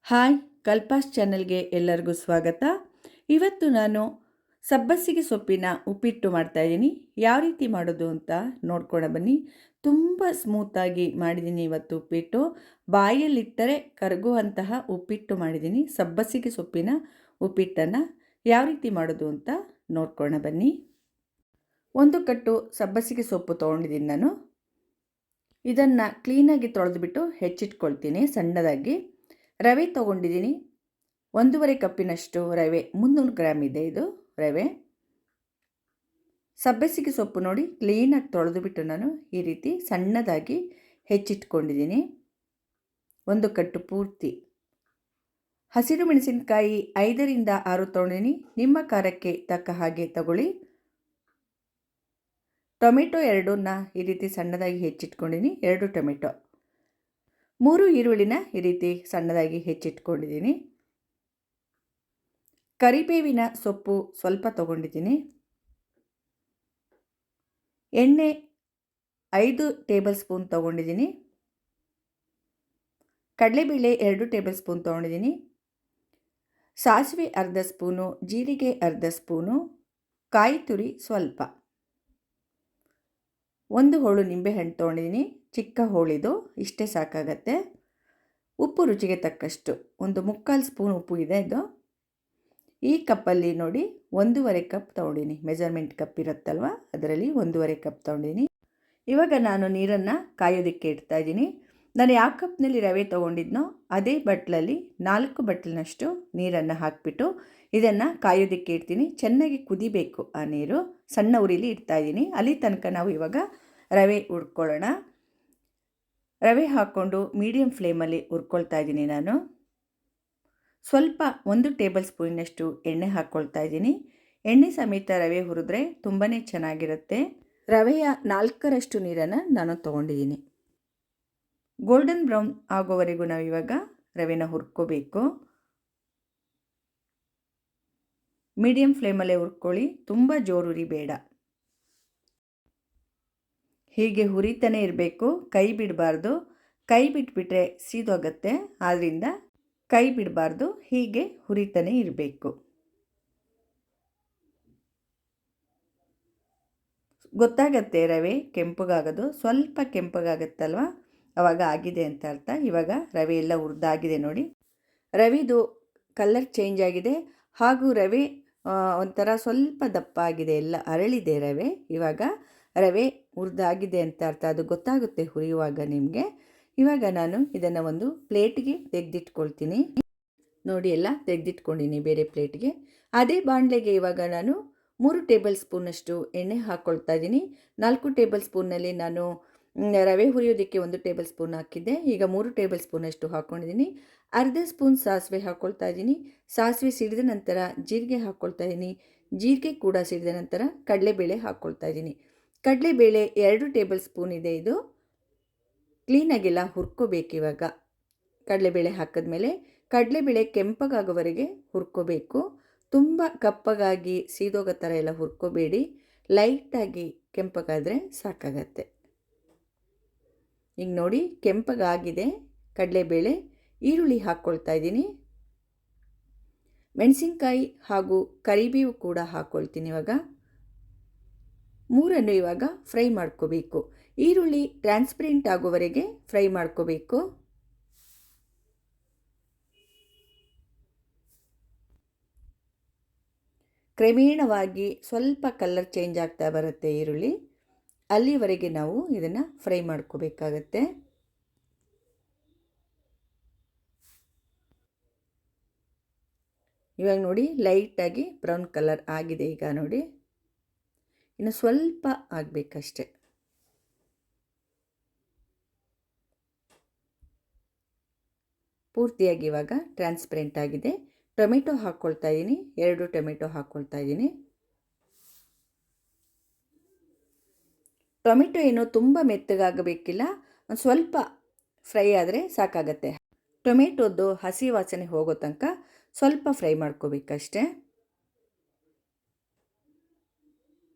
Hi ಕಲ್ಪಾಸ್ ಚಾನಲ್ಗೆ ಎಲ್ಲರಿಗೂ ಸ್ವಾಗತ. ಇವತ್ತು ನಾನು ಸಬ್ಬಸಿಗೆ ಸೊಪ್ಪಿನ ಉಪ್ಪಿಟ್ಟು ಮಾಡ್ತಾಯಿದ್ದೀನಿ. ಯಾವ ರೀತಿ ಮಾಡೋದು ಅಂತ ನೋಡ್ಕೊಂಡು ಬನ್ನಿ. ತುಂಬ ಸ್ಮೂತಾಗಿ ಮಾಡಿದ್ದೀನಿ ಇವತ್ತು ಉಪ್ಪಿಟ್ಟು. ಬಾಯಲ್ಲಿಟ್ಟರೆ ಕರಗುವಂತಹ ಉಪ್ಪಿಟ್ಟು ಮಾಡಿದ್ದೀನಿ. ಸಬ್ಬಸಿಗೆ ಸೊಪ್ಪಿನ ಉಪ್ಪಿಟ್ಟನ್ನು ಯಾವ ರೀತಿ ಮಾಡೋದು ಅಂತ ನೋಡ್ಕೊಂಡು ಬನ್ನಿ. ಒಂದು ಕಟ್ಟು ಸಬ್ಬಸಿಗೆ ಸೊಪ್ಪು ತೊಗೊಂಡಿದ್ದೀನಿ ನಾನು. ಇದನ್ನು ಕ್ಲೀನಾಗಿ ತೊಳೆದುಬಿಟ್ಟು ಹೆಚ್ಚಿಟ್ಕೊಳ್ತೀನಿ ಸಣ್ಣದಾಗಿ. ರವೆ ತೊಗೊಂಡಿದ್ದೀನಿ. 1.5 ಕಪ್ಪಿನಷ್ಟು ರವೆ, 300 ಗ್ರಾಮ್ ಇದೆ ಇದು ರವೆ. ಸಬ್ಬಸಿಗೆ ಸೊಪ್ಪು ನೋಡಿ ಕ್ಲೀನಾಗಿ ತೊಳೆದುಬಿಟ್ಟು ನಾನು ಈ ರೀತಿ ಸಣ್ಣದಾಗಿ ಹೆಚ್ಚಿಟ್ಕೊಂಡಿದ್ದೀನಿ. 1 ಕಟ್ಟು ಪೂರ್ತಿ. ಹಸಿರು ಮೆಣಸಿನಕಾಯಿ 5ರಿಂದ 6 ತೊಗೊಂಡಿದ್ದೀನಿ. ನಿಮ್ಮ ಖಾರಕ್ಕೆ ತಕ್ಕ ಹಾಗೆ ತಗೊಳ್ಳಿ. ಟೊಮೆಟೊ 2ನ್ನ ಈ ರೀತಿ ಸಣ್ಣದಾಗಿ ಹೆಚ್ಚಿಟ್ಕೊಂಡಿದ್ದೀನಿ. 2 ಟೊಮೆಟೊ. 3 ಈರುಳ್ಳಿನ ಈ ರೀತಿ ಸಣ್ಣದಾಗಿ ಹೆಚ್ಚಿಟ್ಕೊಂಡಿದ್ದೀನಿ. ಕರಿಬೇವಿನ ಸೊಪ್ಪು ಸ್ವಲ್ಪ ತೊಗೊಂಡಿದ್ದೀನಿ. ಎಣ್ಣೆ 5 ಟೇಬಲ್ ಸ್ಪೂನ್ ತೊಗೊಂಡಿದ್ದೀನಿ. ಕಡಲೆಬೇಳೆ 2 ಟೇಬಲ್ ಸ್ಪೂನ್ ತೊಗೊಂಡಿದ್ದೀನಿ. ಸಾಸಿವೆ ಅರ್ಧ ಸ್ಪೂನು, ಜೀರಿಗೆ ಅರ್ಧ ಸ್ಪೂನು, ಕಾಯಿ ತುರಿ ಸ್ವಲ್ಪ. 1 ಹೋಳು ನಿಂಬೆಹಣ್ಣು ತೊಗೊಂಡಿದ್ದೀನಿ. ಚಿಕ್ಕ ಹೋಳಿದು, ಇಷ್ಟೇ ಸಾಕಾಗತ್ತೆ. ಉಪ್ಪು ರುಚಿಗೆ ತಕ್ಕಷ್ಟು, 1/4 ಸ್ಪೂನ್ ಉಪ್ಪು ಇದೆ ಇದು. ಈ ಕಪ್ಪಲ್ಲಿ ನೋಡಿ 1.5 ಕಪ್ ತೊಗೊಂಡಿನಿ. ಮೆಜರ್ಮೆಂಟ್ ಕಪ್ ಇರುತ್ತಲ್ವ, ಅದರಲ್ಲಿ 1.5 ಕಪ್ ತೊಗೊಂಡಿನಿ. ಇವಾಗ ನಾನು ನೀರನ್ನು ಕಾಯೋದಕ್ಕೆ ಇಡ್ತಾ ಇದ್ದೀನಿ. ನಾನು ಯಾವ ಕಪ್ನಲ್ಲಿ ರವೆ ತೊಗೊಂಡಿದ್ನೋ ಅದೇ ಬಟ್ಲಲ್ಲಿ 4 ಬಟ್ಲಿನಷ್ಟು ನೀರನ್ನು ಹಾಕಿಬಿಟ್ಟು ಇದನ್ನು ಕಾಯೋದಕ್ಕೆ ಇಡ್ತೀನಿ. ಚೆನ್ನಾಗಿ ಕುದಿಬೇಕು ಆ ನೀರು. ಸಣ್ಣ ಉರಿಲಿ ಇಡ್ತಾ ಇದ್ದೀನಿ. ಅಲ್ಲಿ ತನಕ ನಾವು ಇವಾಗ ರವೆ ಹುರ್ಕೊಳ್ಳೋಣ. ರವೆ ಹಾಕ್ಕೊಂಡು ಮೀಡಿಯಮ್ ಫ್ಲೇಮಲ್ಲಿ ಹುರ್ಕೊಳ್ತಾ ಇದ್ದೀನಿ ನಾನು. ಸ್ವಲ್ಪ 1 ಟೇಬಲ್ ಸ್ಪೂನಷ್ಟು ಎಣ್ಣೆ ಹಾಕ್ಕೊಳ್ತಾ ಇದ್ದೀನಿ. ಎಣ್ಣೆ ಸಮೇತ ರವೆ ಹುರಿದ್ರೆ ತುಂಬಾ ಚೆನ್ನಾಗಿರುತ್ತೆ. ರವೆಯ 4ರಷ್ಟು ನೀರನ್ನು ನಾನು ತೊಗೊಂಡಿದ್ದೀನಿ. ಗೋಲ್ಡನ್ ಬ್ರೌನ್ ಆಗೋವರೆಗೂ ನಾವು ಇವಾಗ ರವೆನ ಹುರ್ಕೋಬೇಕು. ಮೀಡಿಯಮ್ ಫ್ಲೇಮಲ್ಲೇ ಹುರ್ಕೊಳ್ಳಿ, ತುಂಬ ಜೋರು ಉರಿಬೇಡ. ಹೀಗೆ ಹುರಿತಾನೆ ಇರಬೇಕು, ಕೈ ಬಿಡಬಾರ್ದು. ಕೈ ಬಿಟ್ಬಿಟ್ರೆ ಸೀದೋಗುತ್ತೆ, ಆದ್ದರಿಂದ ಕೈ ಬಿಡಬಾರ್ದು, ಹೀಗೆ ಹುರಿತಾನೆ ಇರಬೇಕು. ಗೊತ್ತಾಗತ್ತೆ ರವೆ ಕೆಂಪಗಾಗೋದು. ಸ್ವಲ್ಪ ಕೆಂಪಗಾಗತ್ತಲ್ವ, ಆವಾಗ ಆಗಿದೆ ಅಂತ ಅರ್ಥ. ಇವಾಗ ರವೆ ಎಲ್ಲ ಹುರಿದಾಗಿದೆ ನೋಡಿ. ರವೆದು ಕಲರ್ ಚೇಂಜ್ ಆಗಿದೆ, ಹಾಗೂ ರವೆ ಒಂಥರ ಸ್ವಲ್ಪ ದಪ್ಪ ಆಗಿದೆ, ಎಲ್ಲ ಅರಳಿದೆ ರವೆ. ಇವಾಗ ರವೆ ಹುರಿದಾಗಿದೆ ಅಂತ ಅರ್ಥ, ಅದು ಗೊತ್ತಾಗುತ್ತೆ ಹುರಿಯುವಾಗ ನಿಮಗೆ. ಇವಾಗ ನಾನು ಇದನ್ನು ಒಂದು ಪ್ಲೇಟ್ಗೆ ತೆಗೆದಿಟ್ಕೊಳ್ತೀನಿ. ನೋಡಿ, ಎಲ್ಲ ತೆಗೆದಿಟ್ಕೊಂಡಿನಿ ಬೇರೆ ಪ್ಲೇಟ್ಗೆ. ಅದೇ ಬಾಣಲೆಗೆ ಇವಾಗ ನಾನು 3 ಟೇಬಲ್ ಸ್ಪೂನಷ್ಟು ಎಣ್ಣೆ ಹಾಕ್ಕೊಳ್ತಾ ಇದ್ದೀನಿ. 4 ಟೇಬಲ್ ಸ್ಪೂನ್ನಲ್ಲಿ ನಾನು ರವೆ ಹುರಿಯೋದಕ್ಕೆ 1 ಟೇಬಲ್ ಸ್ಪೂನ್ ಹಾಕಿದ್ದೆ. ಈಗ 3 ಟೇಬಲ್ ಸ್ಪೂನಷ್ಟು ಹಾಕ್ಕೊಂಡಿದ್ದೀನಿ. ಅರ್ಧ ಸ್ಪೂನ್ ಸಾಸಿವೆ ಹಾಕ್ಕೊಳ್ತಾ ಇದ್ದೀನಿ. ಸಾಸಿವೆ ಸಿಡಿದ ನಂತರ ಜೀರಿಗೆ ಹಾಕ್ಕೊಳ್ತಾ ಇದ್ದೀನಿ. ಜೀರಿಗೆ ಕೂಡ ಸಿಡಿದ ನಂತರ ಕಡಲೆಬೇಳೆ ಹಾಕ್ಕೊಳ್ತಾ ಇದ್ದೀನಿ. ಕಡಲೆಬೇಳೆ 2 ಟೇಬಲ್ ಸ್ಪೂನ್ ಇದೆ ಇದು. ಕ್ಲೀನಾಗೆಲ್ಲ ಹುರ್ಕೋಬೇಕು ಇವಾಗ. ಕಡಲೆಬೇಳೆ ಹಾಕಿದ್ಮೇಲೆ ಕಡಲೆಬೇಳೆ ಕೆಂಪಗಾಗೋವರೆಗೆ ಹುರ್ಕೋಬೇಕು. ತುಂಬ ಕಪ್ಪಗಾಗಿ ಸೀದೋಗೋ ಥರ ಎಲ್ಲ ಹುರ್ಕೋಬೇಡಿ. ಲೈಟಾಗಿ ಕೆಂಪಗಾದರೆ ಸಾಕಾಗತ್ತೆ. ಈಗ ನೋಡಿ, ಕೆಂಪಗಾಗಿದೆ ಕಡಲೆಬೇಳೆ. ಈರುಳ್ಳಿ ಹಾಕ್ಕೊಳ್ತಾ ಇದ್ದೀನಿ. ಮೆಣಸಿನ್ಕಾಯಿ ಹಾಗೂ ಕರಿಬೇವು ಕೂಡ ಹಾಕ್ಕೊಳ್ತೀನಿ ಇವಾಗ. 3 ಇವಾಗ ಫ್ರೈ ಮಾಡ್ಕೋಬೇಕು. ಈರುಳ್ಳಿ ಟ್ರಾನ್ಸ್ಪರೆಂಟ್ ಆಗೋವರೆಗೆ ಫ್ರೈ ಮಾಡ್ಕೋಬೇಕು. ಕ್ರಮೇಣವಾಗಿ ಸ್ವಲ್ಪ ಕಲರ್ ಚೇಂಜ್ ಆಗ್ತಾ ಬರುತ್ತೆ ಈರುಳ್ಳಿ. ಅಲ್ಲಿವರೆಗೆ ನಾವು ಇದನ್ನು ಫ್ರೈ ಮಾಡ್ಕೋಬೇಕಾಗತ್ತೆ. ಇವಾಗ ನೋಡಿ, ಲೈಟಾಗಿ ಬ್ರೌನ್ ಕಲರ್ ಆಗಿದೆ ಈಗ ನೋಡಿ. ಇನ್ನು ಸ್ವಲ್ಪ ಆಗಬೇಕಷ್ಟೆ. ಪೂರ್ತಿಯಾಗಿ ಇವಾಗ ಟ್ರಾನ್ಸ್ಪರೆಂಟ್ ಆಗಿದೆ. ಟೊಮೆಟೊ ಹಾಕ್ಕೊಳ್ತಾ ಇದ್ದೀನಿ. 2 ಟೊಮೆಟೊ ಹಾಕ್ಕೊಳ್ತಾ ಇದ್ದೀನಿ. ಟೊಮೆಟೊ ಏನು ತುಂಬ ಮೆತ್ತಗಾಗಬೇಕಿಲ್ಲ, ಒಂದು ಸ್ವಲ್ಪ ಫ್ರೈ ಆದರೆ ಸಾಕಾಗತ್ತೆ. ಟೊಮೆಟೊದ್ದು ಹಸಿ ವಾಸನೆ ಹೋಗೋ ತನಕ ಸ್ವಲ್ಪ ಫ್ರೈ ಮಾಡ್ಕೋಬೇಕಷ್ಟೆ.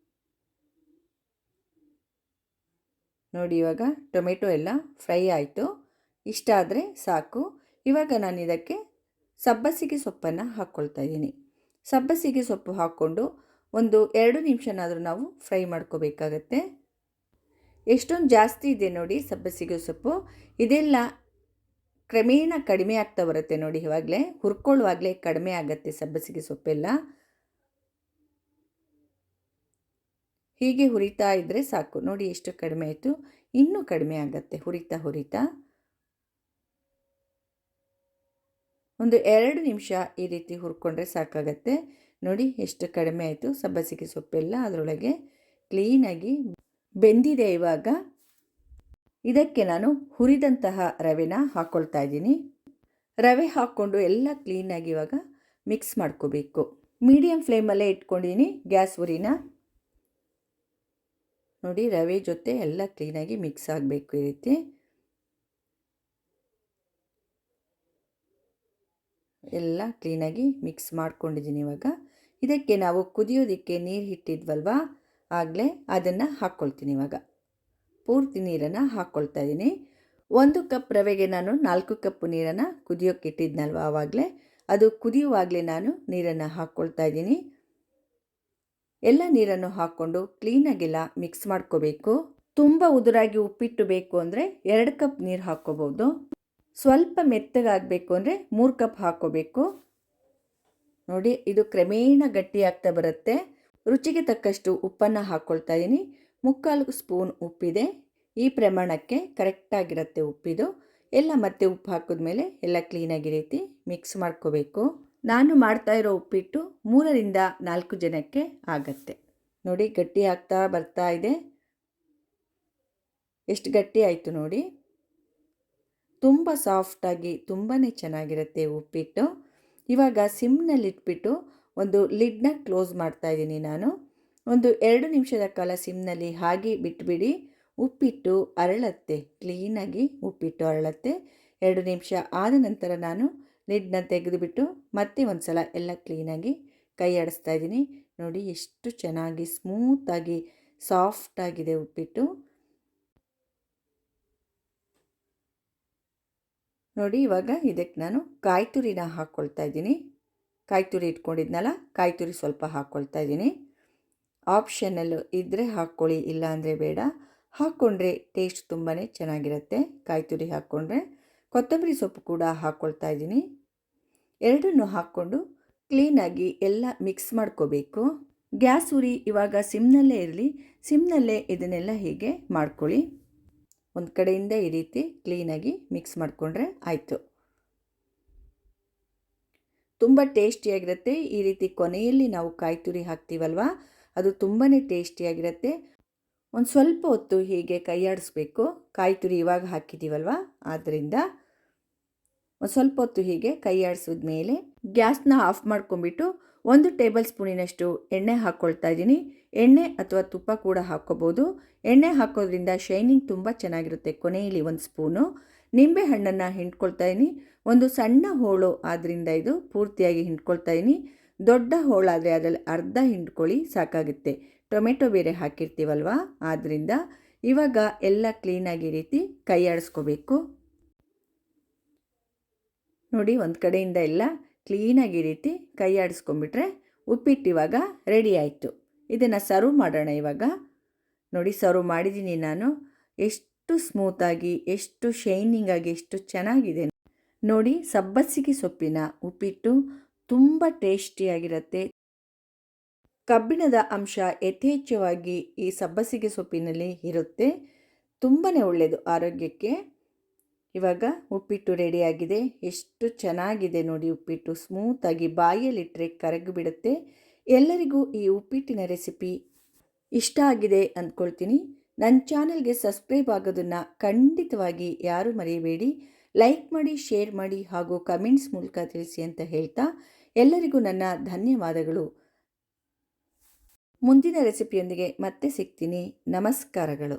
ನೋಡಿ, ಇವಾಗ ಟೊಮೆಟೊ ಎಲ್ಲ ಫ್ರೈ ಆಯಿತು. ಇಷ್ಟ ಆದರೆ ಸಾಕು. ಇವಾಗ ನಾನು ಇದಕ್ಕೆ ಸಬ್ಬಸಿಗೆ ಸೊಪ್ಪನ್ನು ಹಾಕ್ಕೊಳ್ತಾ ಇದ್ದೀನಿ. ಸಬ್ಬಸಿಗೆ ಸೊಪ್ಪು ಹಾಕ್ಕೊಂಡು ಒಂದು 2 ನಿಮಿಷನಾದರೂ ನಾವು ಫ್ರೈ ಮಾಡ್ಕೋಬೇಕಾಗತ್ತೆ. ಎಷ್ಟೊಂದು ಜಾಸ್ತಿ ಇದೆ ನೋಡಿ ಸಬ್ಬಸಿಗೆ ಸೊಪ್ಪು. ಇದೆಲ್ಲ ಕ್ರಮೇಣ ಕಡಿಮೆ ಆಗ್ತಾ ಬರುತ್ತೆ ನೋಡಿ. ಇವಾಗಲೇ ಹುರ್ಕೊಳ್ಳುವಾಗಲೇ ಕಡಿಮೆ ಆಗುತ್ತೆ ಸಬ್ಬಸಿಗೆ ಸೊಪ್ಪೆಲ್ಲ. ಹೀಗೆ ಹುರಿತಾ ಇದ್ದರೆ ಸಾಕು ನೋಡಿ, ಎಷ್ಟು ಕಡಿಮೆ ಆಯಿತು. ಇನ್ನೂ ಕಡಿಮೆ ಆಗುತ್ತೆ ಹುರಿತಾ ಹುರಿತಾ. ಒಂದು 2 ನಿಮಿಷ ಈ ರೀತಿ ಹುರ್ಕೊಂಡ್ರೆ ಸಾಕಾಗತ್ತೆ. ನೋಡಿ ಎಷ್ಟು ಕಡಿಮೆ ಆಯಿತು. ಸಬ್ಬಸಿಗೆ ಸೊಪ್ಪೆಲ್ಲ ಅದರೊಳಗೆ ಕ್ಲೀನಾಗಿ ಬೆಂದಿದೆ. ಇವಾಗ ಇದಕ್ಕೆ ನಾನು ಹುರಿದಂತಹ ರವೆನ ಹಾಕ್ಕೊಳ್ತಾ ಇದ್ದೀನಿ. ರವೆ ಹಾಕ್ಕೊಂಡು ಎಲ್ಲ ಕ್ಲೀನಾಗಿ ಇವಾಗ ಮಿಕ್ಸ್ ಮಾಡ್ಕೋಬೇಕು. ಮೀಡಿಯಮ್ ಫ್ಲೇಮಲ್ಲೇ ಇಟ್ಕೊಂಡಿದ್ದೀನಿ ಗ್ಯಾಸ್ ಉರಿನ. ನೋಡಿ ರವೆ ಜೊತೆ ಎಲ್ಲ ಕ್ಲೀನಾಗಿ ಮಿಕ್ಸ್ ಆಗಬೇಕು. ಈ ರೀತಿ ಎಲ್ಲ ಕ್ಲೀನಾಗಿ ಮಿಕ್ಸ್ ಮಾಡ್ಕೊಂಡಿದ್ದೀನಿ. ಇವಾಗ ಇದಕ್ಕೆ ನಾವು ಕುದಿಯೋದಕ್ಕೆ ನೀರು ಇಟ್ಟಿದ್ವಲ್ವ ಆಗಲೇ, ಅದನ್ನು ಹಾಕ್ಕೊಳ್ತೀನಿ. ಇವಾಗ ಪೂರ್ತಿ ನೀರನ್ನು ಹಾಕ್ಕೊಳ್ತಾ ಇದ್ದೀನಿ. 1 ಕಪ್ ರವೆಗೆ ನಾನು 4 ಕಪ್ ನೀರನ್ನು ಕುದಿಯೋಕ್ಕೆ ಇಟ್ಟಿದ್ನಲ್ವ ಆವಾಗಲೇ, ಅದು ಕುದಿಯುವಾಗಲೇ ನಾನು ನೀರನ್ನು ಹಾಕ್ಕೊಳ್ತಾ ಇದ್ದೀನಿ. ಎಲ್ಲ ನೀರನ್ನು ಹಾಕ್ಕೊಂಡು ಕ್ಲೀನಾಗೆಲ್ಲ ಮಿಕ್ಸ್ ಮಾಡ್ಕೋಬೇಕು. ತುಂಬ ಉದುರಾಗಿ ಉಪ್ಪಿಟ್ಟು ಬೇಕು ಅಂದರೆ 2 ಕಪ್ ನೀರು ಹಾಕ್ಕೋಬೋದು. ಸ್ವಲ್ಪ ಮೆತ್ತಗಾಗಬೇಕು ಅಂದರೆ 3 ಕಪ್ ಹಾಕ್ಕೋಬೇಕು. ನೋಡಿ ಇದು ಕ್ರಮೇಣ ಗಟ್ಟಿ ಆಗ್ತಾ ಬರುತ್ತೆ. ರುಚಿಗೆ ತಕ್ಕಷ್ಟು ಉಪ್ಪನ್ನು ಹಾಕ್ಕೊಳ್ತಾ ಇದ್ದೀನಿ. 3/4 ಸ್ಪೂನ್ ಉಪ್ಪಿದೆ. ಈ ಪ್ರಮಾಣಕ್ಕೆ ಕರೆಕ್ಟಾಗಿರುತ್ತೆ ಉಪ್ಪಿದು. ಎಲ್ಲ ಮತ್ತೆ ಉಪ್ಪು ಹಾಕಿದ್ಮೇಲೆ ಎಲ್ಲ ಕ್ಲೀನಾಗಿ ರೀತಿ ಮಿಕ್ಸ್ ಮಾಡ್ಕೋಬೇಕು. ನಾನು ಮಾಡ್ತಾ ಇರೋ ಉಪ್ಪಿಟ್ಟು 3ರಿಂದ 4 ಜನಕ್ಕೆ ಆಗತ್ತೆ. ನೋಡಿ ಗಟ್ಟಿ ಆಗ್ತಾ ಬರ್ತಾ ಇದೆ. ಎಷ್ಟು ಗಟ್ಟಿ ಆಯಿತು ನೋಡಿ. ತುಂಬ ಸಾಫ್ಟಾಗಿ ತುಂಬಾ ಚೆನ್ನಾಗಿರುತ್ತೆ ಉಪ್ಪಿಟ್ಟು. ಇವಾಗ ಸಿಮ್ನಲ್ಲಿಟ್ಬಿಟ್ಟು ಒಂದು ಲಿಡ್ನ ಕ್ಲೋಸ್ ಮಾಡ್ತಾ ಇದ್ದೀನಿ ನಾನು. ಒಂದು 2 ನಿಮಿಷದ ಕಾಲ ಸಿಮ್ನಲ್ಲಿ ಹಾಗೆ ಬಿಟ್ಬಿಡಿ. ಉಪ್ಪಿಟ್ಟು ಅರಳತ್ತೆ, ಕ್ಲೀನಾಗಿ ಉಪ್ಪಿಟ್ಟು ಅರಳತ್ತೆ. 2 ನಿಮಿಷ ಆದ ನಂತರ ನಾನು ಲಿಡ್ನ ತೆಗೆದುಬಿಟ್ಟು ಮತ್ತೆ ಒಂದು ಸಲ ಎಲ್ಲ ಕ್ಲೀನಾಗಿ ಕೈ ಆಡಿಸ್ತಾ ಇದ್ದೀನಿ. ನೋಡಿ ಎಷ್ಟು ಚೆನ್ನಾಗಿ ಸ್ಮೂತಾಗಿ ಸಾಫ್ಟಾಗಿದೆ ಉಪ್ಪಿಟ್ಟು. ನೋಡಿ ಇವಾಗ ಇದಕ್ಕೆ ನಾನು ಕಾಯಿ ತುರಿನ ಹಾಕ್ಕೊಳ್ತಾ ಇದ್ದೀನಿ. ಕಾಯಿ ತುರಿ ಇಟ್ಕೊಂಡಿದ್ನಲ್ಲ, ಕಾಯಿ ತುರಿ ಸ್ವಲ್ಪ ಹಾಕ್ಕೊಳ್ತಾ ಇದ್ದೀನಿ. ಆಪ್ಷನಲ್ಲು ಇದ್ದರೆ ಹಾಕ್ಕೊಳ್ಳಿ, ಇಲ್ಲ ಅಂದರೆ ಬೇಡ. ಹಾಕ್ಕೊಂಡ್ರೆ ಟೇಸ್ಟ್ ತುಂಬಾ ಚೆನ್ನಾಗಿರುತ್ತೆ. ಕಾಯಿ ತುರಿ ಹಾಕ್ಕೊಂಡ್ರೆ ಕೊತ್ತಂಬರಿ ಸೊಪ್ಪು ಕೂಡ ಹಾಕ್ಕೊಳ್ತಾ ಇದ್ದೀನಿ. ಎರಡನ್ನೂ ಹಾಕ್ಕೊಂಡು ಕ್ಲೀನಾಗಿ ಎಲ್ಲ ಮಿಕ್ಸ್ ಮಾಡ್ಕೋಬೇಕು. ಗ್ಯಾಸ್ ಉರಿ ಇವಾಗ ಸಿಮ್ನಲ್ಲೇ ಇರಲಿ. ಸಿಮ್ನಲ್ಲೇ ಇದನ್ನೆಲ್ಲ ಹೀಗೆ ಮಾಡ್ಕೊಳ್ಳಿ. ಒಂದು ಕಡೆಯಿಂದ ಈ ರೀತಿ ಕ್ಲೀನಾಗಿ ಮಿಕ್ಸ್ ಮಾಡಿಕೊಂಡ್ರೆ ಆಯಿತು. ತುಂಬ ಟೇಸ್ಟಿಯಾಗಿರುತ್ತೆ. ಈ ರೀತಿ ಕೊನೆಯಲ್ಲಿ ನಾವು ಕಾಯಿ ತುರಿ ಹಾಕ್ತೀವಲ್ವ, ಅದು ತುಂಬಾ ಟೇಸ್ಟಿಯಾಗಿರುತ್ತೆ. ಒಂದು ಸ್ವಲ್ಪ ಹೊತ್ತು ಹೀಗೆ ಕೈ ಆಡಿಸ್ಬೇಕು. ಕಾಯಿ ತುರಿ ಇವಾಗ ಹಾಕಿದ್ದೀವಲ್ವ, ಆದ್ದರಿಂದ ಒಂದು ಸ್ವಲ್ಪ ಹೊತ್ತು ಹೀಗೆ ಕೈ ಆಡಿಸಿದ ಮೇಲೆ ಗ್ಯಾಸ್ನ ಆಫ್ ಮಾಡ್ಕೊಂಬಿಟ್ಟು 1 ಟೇಬಲ್ ಸ್ಪೂನಿನಷ್ಟು ಎಣ್ಣೆ ಹಾಕ್ಕೊಳ್ತಾ ಇದ್ದೀನಿ. ಎಣ್ಣೆ ಅಥವಾ ತುಪ್ಪ ಕೂಡ ಹಾಕ್ಕೋಬೋದು. ಎಣ್ಣೆ ಹಾಕೋದ್ರಿಂದ ಶೈನಿಂಗ್ ತುಂಬ ಚೆನ್ನಾಗಿರುತ್ತೆ. ಕೊನೆಯಲ್ಲಿ 1 ಸ್ಪೂನು ನಿಂಬೆ ಹಣ್ಣನ್ನು ಹಿಂಡ್ಕೊಳ್ತಾ ಇದ್ದೀನಿ. ಒಂದು ಸಣ್ಣ ಹೋಳು ಆದ್ದರಿಂದ ಇದು ಪೂರ್ತಿಯಾಗಿ ಹಿಂಡ್ಕೊಳ್ತಾ ಇದ್ದೀನಿ. ದೊಡ್ಡ ಹೋಳಾದರೆ ಅದರಲ್ಲಿ ಅರ್ಧ ಹಿಂಡ್ಕೊಳ್ಳಿ ಸಾಕಾಗುತ್ತೆ. ಟೊಮೆಟೊ ಬೇರೆ ಹಾಕಿರ್ತೀವಲ್ವ, ಆದ್ದರಿಂದ ಇವಾಗ ಎಲ್ಲ ಕ್ಲೀನಾಗಿ ರೀತಿ ಕೈ ಆಡಿಸ್ಕೋಬೇಕು. ನೋಡಿ ಒಂದು ಕಡೆಯಿಂದ ಎಲ್ಲ ಕ್ಲೀನಾಗಿ ರೀತಿ ಕೈ ಆಡಿಸ್ಕೊಂಬಿಟ್ರೆ ಉಪ್ಪಿಟ್ಟು ಇವಾಗ ರೆಡಿ ಆಯಿತು. ಇದನ್ನು ಸರ್ವ್ ಮಾಡೋಣ ಇವಾಗ. ನೋಡಿ ಸರ್ವ್ ಮಾಡಿದ್ದೀನಿ ನಾನು. ಎಷ್ಟು ಸ್ಮೂತಾಗಿ, ಎಷ್ಟು ಶೈನಿಂಗಾಗಿ, ಎಷ್ಟು ಚೆನ್ನಾಗಿದೆ ನೋಡಿ. ಸಬ್ಬಸಿಗೆ ಸೊಪ್ಪಿನ ಉಪ್ಪಿಟ್ಟು ತುಂಬ ಟೇಸ್ಟಿಯಾಗಿರುತ್ತೆ. ಕಬ್ಬಿಣದ ಅಂಶ ಯಥೇಚ್ಛವಾಗಿ ಈ ಸಬ್ಬಸಿಗೆ ಸೊಪ್ಪಿನಲ್ಲಿ ಇರುತ್ತೆ. ತುಂಬಾ ಒಳ್ಳೆಯದು ಆರೋಗ್ಯಕ್ಕೆ. ಇವಾಗ ಉಪ್ಪಿಟ್ಟು ರೆಡಿಯಾಗಿದೆ. ಎಷ್ಟು ಚೆನ್ನಾಗಿದೆ ನೋಡಿ ಉಪ್ಪಿಟ್ಟು. ಸ್ಮೂತಾಗಿ ಬಾಯಲ್ಲಿಟ್ಟರೆ ಕರಗಿ ಬಿಡುತ್ತೆ. ಎಲ್ಲರಿಗೂ ಈ ಉಪ್ಪಿಟ್ಟಿನ ರೆಸಿಪಿ ಇಷ್ಟ ಆಗಿದೆ ಅಂದ್ಕೊಳ್ತೀನಿ. ನನ್ನ ಚಾನಲ್ಗೆ ಸಬ್ಸ್ಕ್ರೈಬ್ ಆಗೋದನ್ನು ಖಂಡಿತವಾಗಿ ಯಾರೂ ಮರೆಯಬೇಡಿ. ಲೈಕ್ ಮಾಡಿ, ಶೇರ್ ಮಾಡಿ ಹಾಗೂ ಕಮೆಂಟ್ಸ್ ಮೂಲಕ ತಿಳಿಸಿ ಅಂತ ಹೇಳ್ತಾ ಎಲ್ಲರಿಗೂ ನನ್ನ ಧನ್ಯವಾದಗಳು. ಮುಂದಿನ ರೆಸಿಪಿಯೊಂದಿಗೆ ಮತ್ತೆ ಸಿಗ್ತೀನಿ. ನಮಸ್ಕಾರಗಳು.